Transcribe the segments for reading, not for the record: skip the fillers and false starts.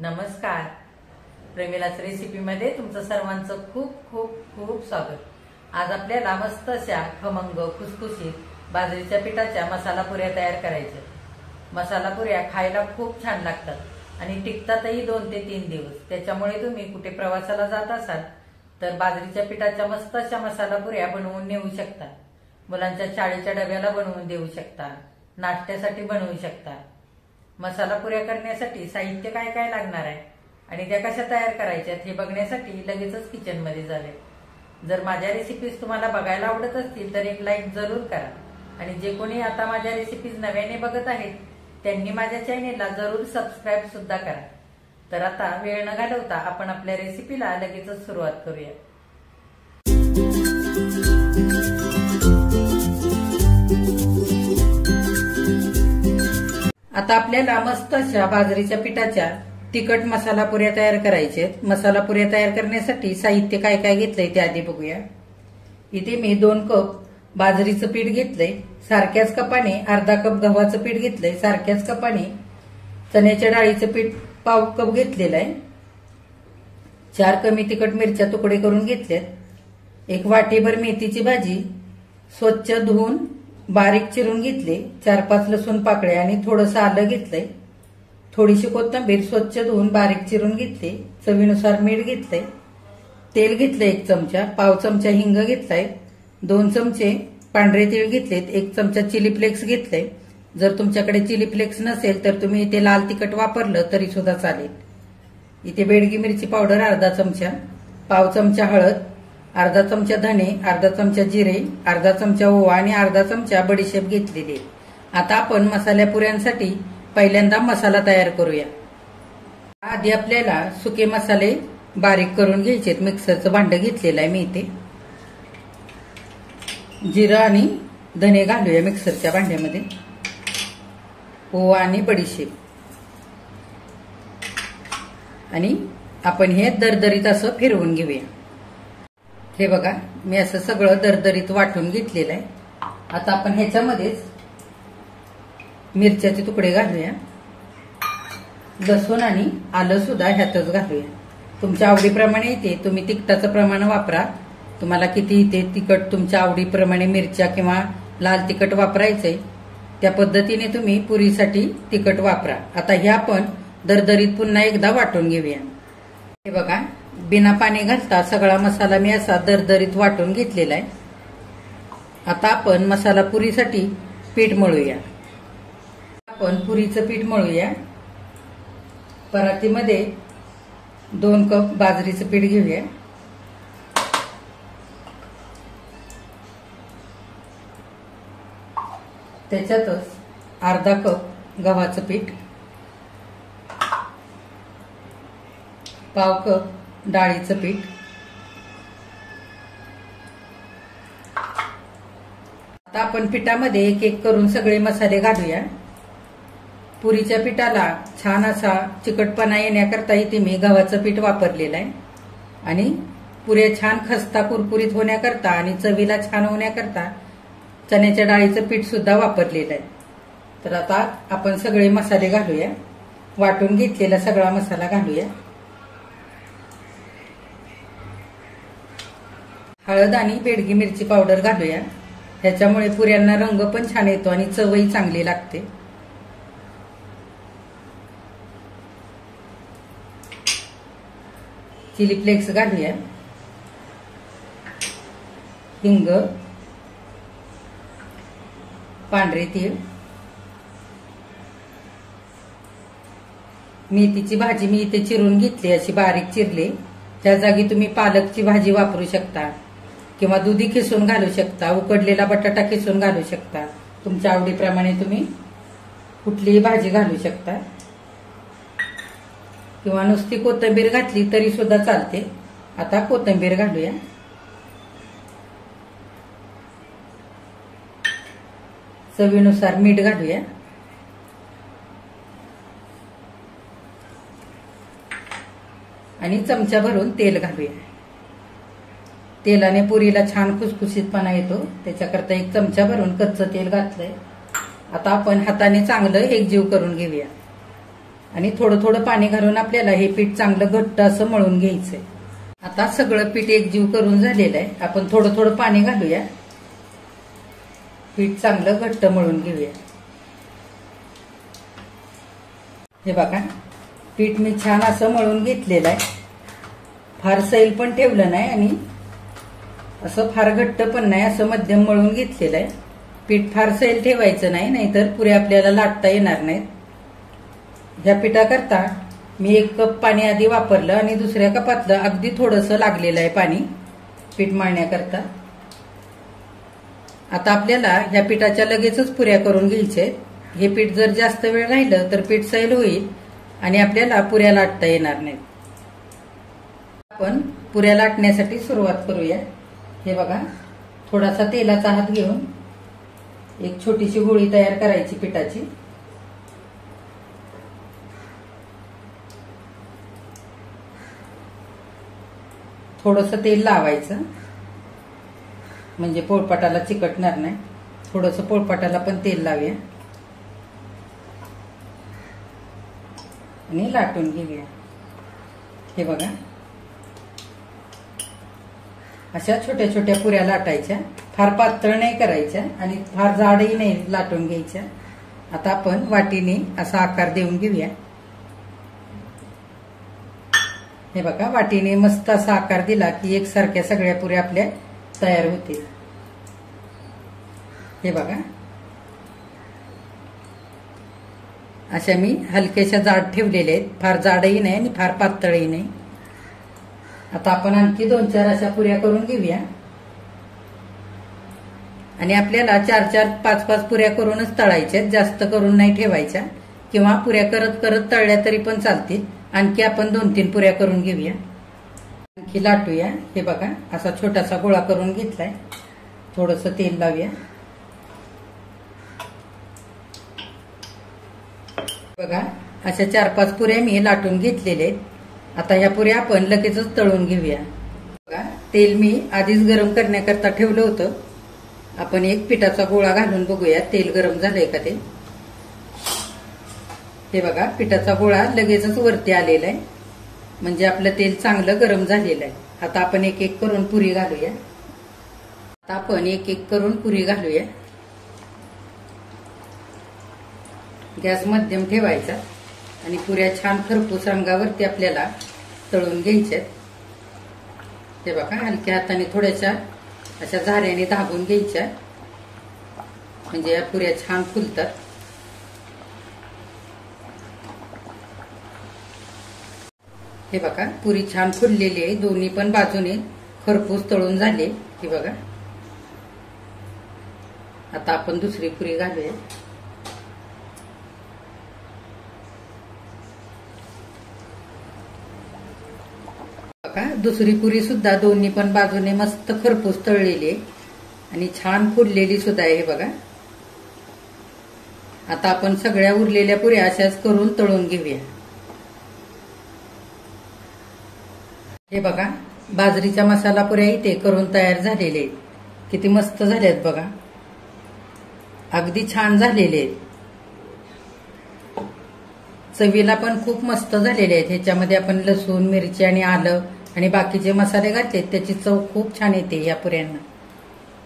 नमस्कार. प्रेमिलाच रेसिपीमध्ये तुमचं सर्वांचं खूप खूप खूप स्वागत. आज आपल्याला मस्त अशा खमंग खुसखुशीत बाजरीच्या पिठाच्या मसाला पुऱ्या तयार करायच्या. मसाला पुऱ्या खायला खूप छान लागतात आणि टिकतातही 2 ते 3 दिवस. त्याच्यामुळे तुम्ही कुठे प्रवासाला जात असाल तर बाजरीच्या पिठाच्या मस्त अशा मसाला पुऱ्या बनवून नेऊ शकता. मुलांच्या शाळेच्या डब्याला बनवून देऊ शकता, नाश्त्यासाठी बनवू शकता. मसाला पुऱ्या करण्यासाठी साहित्य काय काय लागणार आहे आणि त्या कशा तयार करायच्यात हे बघण्यासाठी लगेचच किचन मध्ये जावे. जर माझ्या रेसिपीज तुम्हाला बघायला आवडत असतील तर एक लाईक जरूर करा आणि जे कोणी आता माझ्या रेसिपीज नव्याने बघत आहेत त्यांनी माझ्या चॅनेलला जरूर सबस्क्राईब सुद्धा करा. तर आता वेळ न घालवता आपण आपल्या रेसिपीला लगेचच सुरुवात करूया. आता आपल्याला मस्त अशा बाजरीच्या पिठाच्या तिखट मसाला पुऱ्या तयार करायचे. मसाला पुऱ्या तयार करण्यासाठी साहित्य काय काय घेतलंय ते आधी बघूया. इथे मी 2 कप बाजरीचं पीठ घेतलंय, सारख्याच कपाने अर्धा कप गव्हाचं पीठ घेतलंय, सारख्याच कपाने चण्याच्या डाळीचं पीठ पाव कप घेतलेलं आहे. 4 कमी तिखट मिरच्या तुकडे करून घेतल्यात. 1 वाटीभर मेथीची भाजी स्वच्छ धुवून बारीक चिरून घेतले. 4-5 लसूण पाकळ्या आणि थोडंसं आलं घेतलंय. थोडीशी कोथिंबीर स्वच्छ धुवून बारीक चिरून घेतली. चवीनुसार मीठ घेतलंय. तेल घेतलंय 1 चमचा, पाव चमचा हिंग घेतलाय, 2 चमचे पांढरे तीळ घेतलेत, 1 चमचा चिली फ्लेक्स घेतलंय. जर तुमच्याकडे चिली फ्लेक्स नसेल तर तुम्ही इथे लाल तिखट वापरलं तरी सुद्धा चालेल. इथे बेडगी मिरची पावडर अर्धा चमचा, पाव चमचा हळद, अर्धा चमचा धने, अर्धा चमचा जिरे, अर्धा चमचा ओवा आणि अर्धा चमचा बडीशेप घेतलेली. आता आपण मसाल्या पुऱ्यांसाठी पहिल्यांदा मसाला तयार करूया. आधी आपल्याला सुके मसाले बारीक करून घ्यायचे. मिक्सरचं भांडं घेतलेलं आहे मी इथे. जिरं आणि धने घालूया मिक्सरच्या भांड्यामध्ये. ओवा आणि बडीशेप आणि आपण हे दरदरीत असं फिरवून घेऊया. हे बघा मी असं सगळं दरदरीत वाटून घेतलेलं आहे. आता आपण ह्याच्यामध्येच मिरच्याचे तुकडे घालूया. लसूण आणि आलं सुद्धा ह्यातच घालूया. तुमच्या आवडीप्रमाणे इथे तुम्ही तिखटाचं प्रमाण वापरा. तुम्हाला किती इथे तिखट तुमच्या आवडीप्रमाणे मिरच्या किंवा लाल तिखट वापरायचंय त्या पद्धतीने तुम्ही पुरीसाठी तिखट वापरा. आता हे आपण दरदरीत पुन्हा एकदा वाटून घेऊया. हे बघा बिना पाणी घालता सगळा मसाला मी असा दरदरीत वाटून घेतलेला आहे. आता आपण मसाला पुरीसाठी पीठ मळूया. आपण पुरीचं पीठ मळूया. परातीमध्ये 2 कप बाजरीचं पीठ घेऊया. त्याच्यातच अर्धा कप गव्हाचं पीठ, पाव कप डाळीचं पीठ, आता आपण पिठामध्ये एक एक करून सगळे मसाले घालूया. पुरीच्या पिठाला छान असा चिकटपणा येण्याकरता इथे मी गव्हाचं पीठ वापरलेलं आहे आणि पुऱ्या छान खस्ता कुरकुरीत होण्याकरता आणि चवीला छान होण्याकरता चण्याच्या डाळीचं पीठ सुद्धा वापरलेलं आहे. तर आता आपण सगळे मसाले घालूया. वाटून घेतलेला सगळा मसाला घालूया. हळद आणि बेडगी मिरची पावडर घालूया. ह्याच्यामुळे पुऱ्यांना रंग पण छान येतो आणि चवही चांगली लागते. चिली फ्लेक्स घालूया. हिंग, पांढरे तीळ, मेथीची भाजी मी इथे चिरून घेतली, अशी बारीक चिरली. त्या जागी तुम्ही पालकची भाजी वापरू शकता किंवा दुधी खिसून घालू शकता, उकडलेला बटाटा खिसून घालू शकता. तुमच्या आवडीप्रमाणे तुम्ही कुठलीही भाजी घालू शकता किंवा नुसती कोथिंबीर घातली तरी सुद्धा चालते. आता कोथिंबीर घालूया. चवीनुसार मीठ घालूया. आणि चमचा भरून तेल घालूया. तेलाने पुरीला छान खुसखुशीतपणा येतो, त्याच्याकरता 1 चमचा भरून कच्चं तेल घातलंय. आता आपण हाताने चांगलं एकजीव करून घेऊया. आणि थोडं थोडं पाणी घालून आपल्याला हे पीठ चांगलं घट्ट असं मळून घ्यायचंय. आता सगळं पीठ एकजीव करून झालेलं आहे. आपण थोडं थोडं पाणी घालूया, पीठ चांगलं घट्ट मळून घेऊया. हे बघा, पीठ मी छान असं मळून घेतलेलं आहे. फार सैल पण ठेवलं नाही आणि असं फार घट्ट पण नाही, असं मध्यम मळून घेतलेलं आहे. पीठ फार सैल ठेवायचं नाही, नाहीतर पुऱ्या आपल्याला लाटता येणार नाहीत. ह्या पिठाकरता मी 1 कप पाणी आधी वापरलं आणि दुसऱ्या कपातलं अगदी थोडंसं लागलेलं आहे पाणी पीठ मळण्याकरता. आता आपल्याला ह्या पिठाच्या लगेचच पुऱ्या करून घ्यायच्या आहेत. हे पीठ जर जास्त वेळ राहिलं तर पीठ सैल होईल आणि आपल्याला पुऱ्या लाटता येणार नाहीत. आपण पुऱ्या लाटण्यासाठी सुरुवात करूया. हे बघा, थोडासा तेलाचा हात घेऊन एक छोटीशी गोळी तयार करायची पिठाची. थोडंसं तेल लावायचं म्हणजे पोळपाटाला चिकटणार नाही. थोडंसं पोळपाटाला पण तेल लावूया आणि लाटून घेऊया. हे बघा, अशा छोट्या छोट्या पुऱ्या लाटायच्या. फार पातळ नाही करायच्या आणि फार जाडही नाही लाटून घ्यायच्या. आता आपण वाटीने असा आकार देऊन घेऊया. हे बघा, वाटीने मस्त असा आकार दिला की एकसारख्या सगळ्या पुऱ्या आपल्या तयार होतील. हे बघा, अशा मी हलक्याशा जाड ठेवलेल्या आहेत. फार जाडही नाही आणि फार पातळही नाही. आता आपण आणखी 2-4 अशा पुऱ्या करून घेऊया आणि आपल्याला 4-4, 5-5 पुऱ्या करूनच तळायच्या, जास्त करून नाही ठेवायच्या. किंवा पुऱ्या करत करत तळल्या तरी पण चालतील. आणखी आपण 2-3 पुऱ्या करून घेऊया, आणखी लाटूया. हे बघा, असा छोटासा गोळा करून घेतलाय. थोडंसं तेल लावूया. बघा, अशा 4-5 पुऱ्या मी लाटून घेतलेल्या आहेत. आता ह्या पुऱ्या आपण लगेचच तळून घेऊया. बघा, तेल मी आधीच गरम करण्याकरता ठेवलं होतं. आपण एक पिठाचा गोळा घालून बघूया तेल गरम झालंय का ते. हे बघा, पिठाचा गोळा लगेचच वरती आलेला आहे, म्हणजे आपलं तेल चांगलं गरम झालेलं आहे. आता आपण एक एक करून पुरी घालूया. आता आपण एक एक करून पुरी घालूया. गॅस मध्यम ठेवायचा आणि पुऱ्या छान खरपूस रंगावरती आपल्याला तळून घ्यायच्या. हे बघा, हलक्या हाताने थोड्याशा अशा झाऱ्याने दाबून घ्यायच्या, म्हणजे या पुऱ्या छान फुलतात. हे बघा, पुरी छान फुललेली आहे. दोन्ही पण बाजूने खरपूस तळून झाले. हे बघा, आता आपण दुसरी पुरी घालूया. बघा, दुसरी पुरी सुद्धा दोन्ही पण बाजूने मस्त खरपूस तळलेली आहे आणि छान फुललेली सुद्धा आहे. हे बघा, आता आपण सगळ्या उरलेल्या पुऱ्या अशाच करून तळून घेऊया. हे बघा, बाजरीच्या मसाला पुऱ्या इथे करून तयार झालेले आहेत. किती मस्त झाल्यात बघा, अगदी छान झालेले आहेत. चवीला पण खूप मस्त झालेले आहेत. ह्याच्यामध्ये आपण लसूण, मिरची आणि आलं आणि बाकीचे मसाले घातलेत, त्याची चव खूप छान येते या पुऱ्यांना.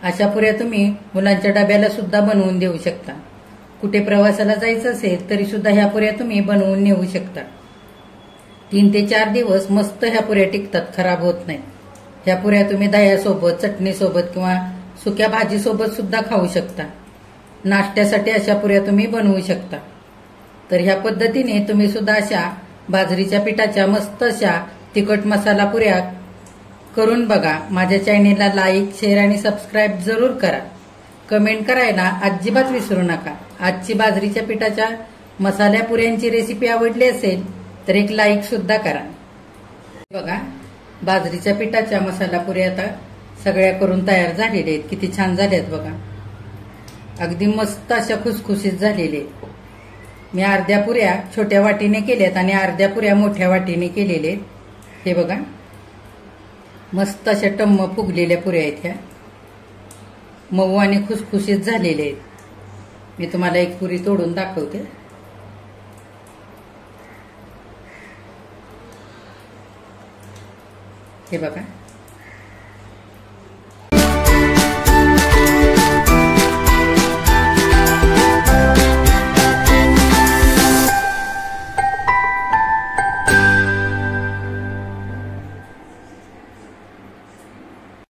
अशा पुऱ्या तुम्ही मुलांच्या डब्याला सुद्धा बनवून देऊ शकता. कुठे प्रवासाला जायचं असेल तरी सुद्धा ह्या पुऱ्या तुम्ही बनवून नेऊ शकता. 3 ते 4 दिवस मस्त ह्या पुऱ्या टिकतात, खराब होत नाही. ह्या पुऱ्या तुम्ही दह्यासोबत, चटणीसोबत किंवा सुक्या भाजीसोबत सुद्धा खाऊ शकता. नाश्त्यासाठी अशा पुऱ्या तुम्ही बनवू शकता. तर ह्या पद्धतीने तुम्ही सुद्धा अशा बाजरीच्या पिठाच्या मस्त अशा तिखट मसाला पुऱ्या करून बघा. माझ्या चॅनेलला लाईक, शेअर आणि सबस्क्राईब जरूर करा. कमेंट करायला अजिबात विसरू नका. आजची बाजरीच्या पिठाच्या मसाल्या पुऱ्यांची रेसिपी आवडली असेल तर एक लाईक सुद्धा करा. बघा, बाजरीच्या पिठाच्या मसाला पुऱ्या आता सगळ्या करून तयार झालेल्या आहेत. किती छान झाल्यात बघा, अगदी मस्त अशा खुसखुशीत झालेले. मी अर्ध्या पुऱ्या छोट्या वाटीने केल्यात आणि अर्ध्या पुऱ्या मोठ्या वाटीने केलेले. हे बघा, मस्त अशा टम्म फुगलेल्या पुऱ्या आहेत. ह्या मऊ आणि खुसखुशीत झालेले आहेत. मी तुम्हाला एक पुरी तोडून दाखवते. हे बघा